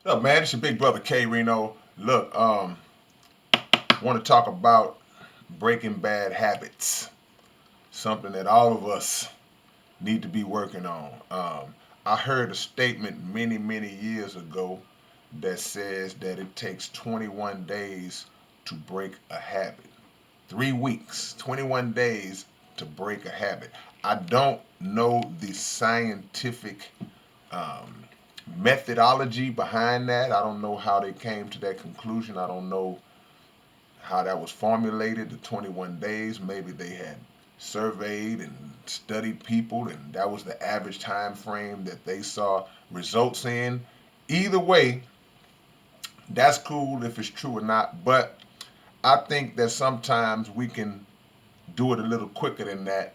Look, man, it's your big brother K-Rino. Look, want to talk about breaking bad habits. Something that all of us need to be working on. I heard a statement many, many years ago that says that it takes 21 days to break a habit. 3 weeks, 21 days to break a habit. I don't know the scientific um, methodology behind that. I don't know how they came to that conclusion. I don't know how that was formulated, the 21 days. Maybe they had surveyed and studied people, and that was the average time frame that they saw results in. Either way, that's cool if it's true or not, but I think that sometimes we can do it a little quicker than that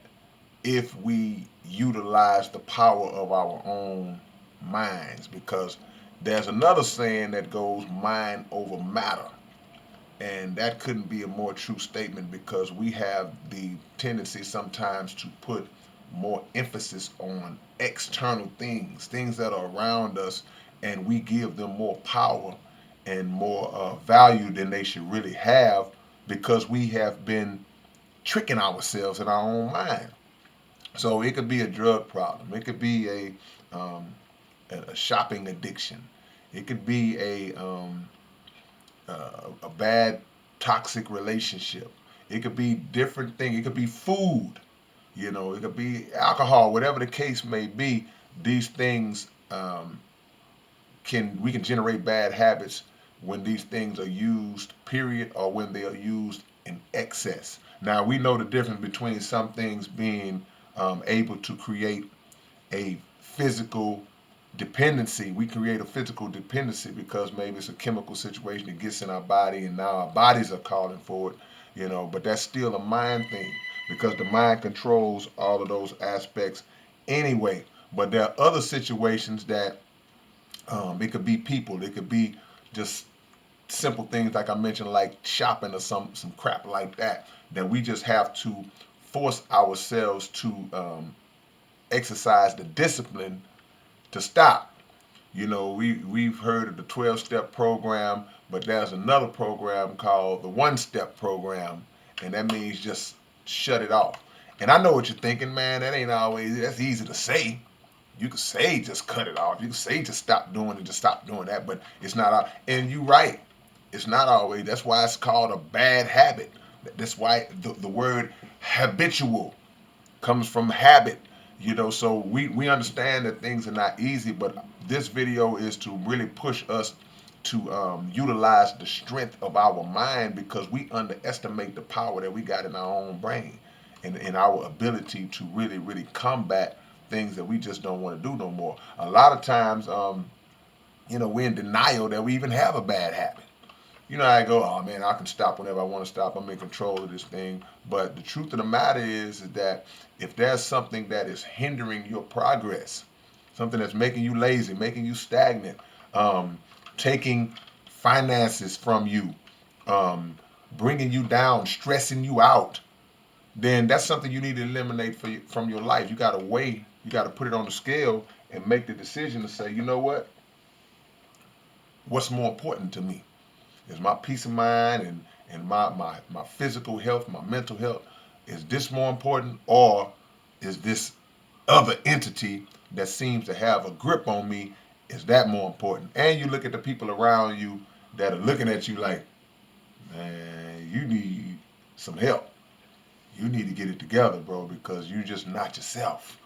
if we utilize the power of our own minds, because there's another saying that goes mind over matter. And that couldn't be a more true statement, because we have the tendency sometimes to put more emphasis on external things, things that are around us, and we give them more power and more value than they should really have, because we have been tricking ourselves in our own mind. So it could be a drug problem. It could be a shopping addiction. It could be a bad toxic relationship. It could be different things. It could be food. It could be alcohol. Whatever the case may be, these things we can generate bad habits when these things are used, period, or when they are used in excess. Now we know the difference between some things being able to create a physical dependency. We create a physical dependency because maybe it's a chemical situation that gets in our body, and now our bodies are calling for it. But that's still a mind thing, because the mind controls all of those aspects anyway. But there are other situations that it could be people, it could be just simple things like I mentioned, like shopping or some crap like that, that we just have to force ourselves to exercise the discipline to stop. We've heard of the 12-step program, but there's another program called the one-step program, and that means just shut it off. And I know what you're thinking, man. That's easy to say. You could say just cut it off. You could say just stop doing it, just stop doing that, but it's not. And you're right. It's not always. That's why it's called a bad habit. That's why the word habitual comes from habit. So we understand that things are not easy, but this video is to really push us to utilize the strength of our mind, because we underestimate the power that we got in our own brain, and in our ability to really, really combat things that we just don't want to do no more. A lot of times, we're in denial that we even have a bad habit. I go, oh man, I can stop whenever I want to stop. I'm in control of this thing. But the truth of the matter is that if there's something that is hindering your progress, something that's making you lazy, making you stagnant, taking finances from you, um, bringing you down, stressing you out, then that's something you need to eliminate from your life. You got to weigh, you got to put it on the scale and make the decision to say, you know what? What's more important to me? Is my peace of mind and my physical health, my mental health, is this more important, or is this other entity that seems to have a grip on me, is that more important? And you look at the people around you that are looking at you like, man, you need some help. You need to get it together, bro, because you're just not yourself.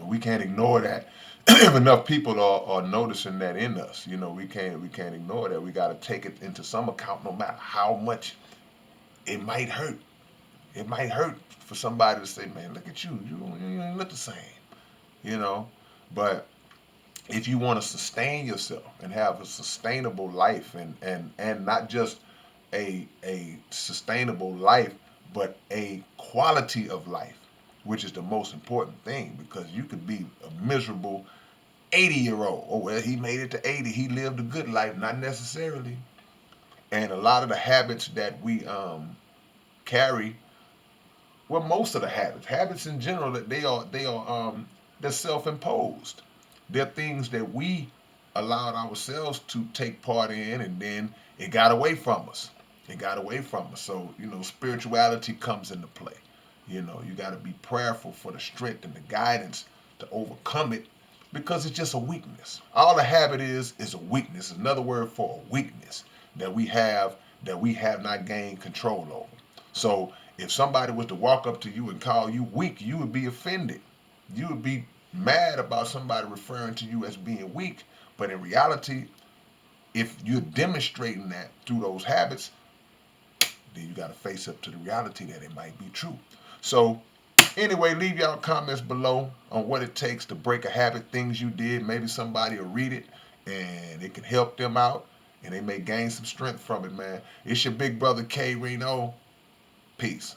We can't ignore that. If enough people are noticing that in us, we can't ignore that. We got to take it into some account, no matter how much it might hurt. It might hurt for somebody to say, "Man, look at you. You don't look the same." You know, but if you want to sustain yourself and have a sustainable life, and not just a sustainable life, but a quality of life, which is the most important thing, because you could be a miserable 80-year-old. Oh, well, he made it to 80. He lived a good life. Not necessarily. And a lot of the habits that we carry, well, most of the habits in general, that they're self-imposed. They're things that we allowed ourselves to take part in, and then it got away from us. It got away from us. So, spirituality comes into play. You got to be prayerful for the strength and the guidance to overcome it, because it's just a weakness. All a habit is a weakness. Another word for a weakness that we have not gained control over. So if somebody was to walk up to you and call you weak, you would be offended. You would be mad about somebody referring to you as being weak. But in reality, if you're demonstrating that through those habits, then you got to face up to the reality that it might be true. So, anyway, leave y'all comments below on what it takes to break a habit, things you did. Maybe somebody will read it and it can help them out and they may gain some strength from it, man. It's your big brother K-Rino. Peace.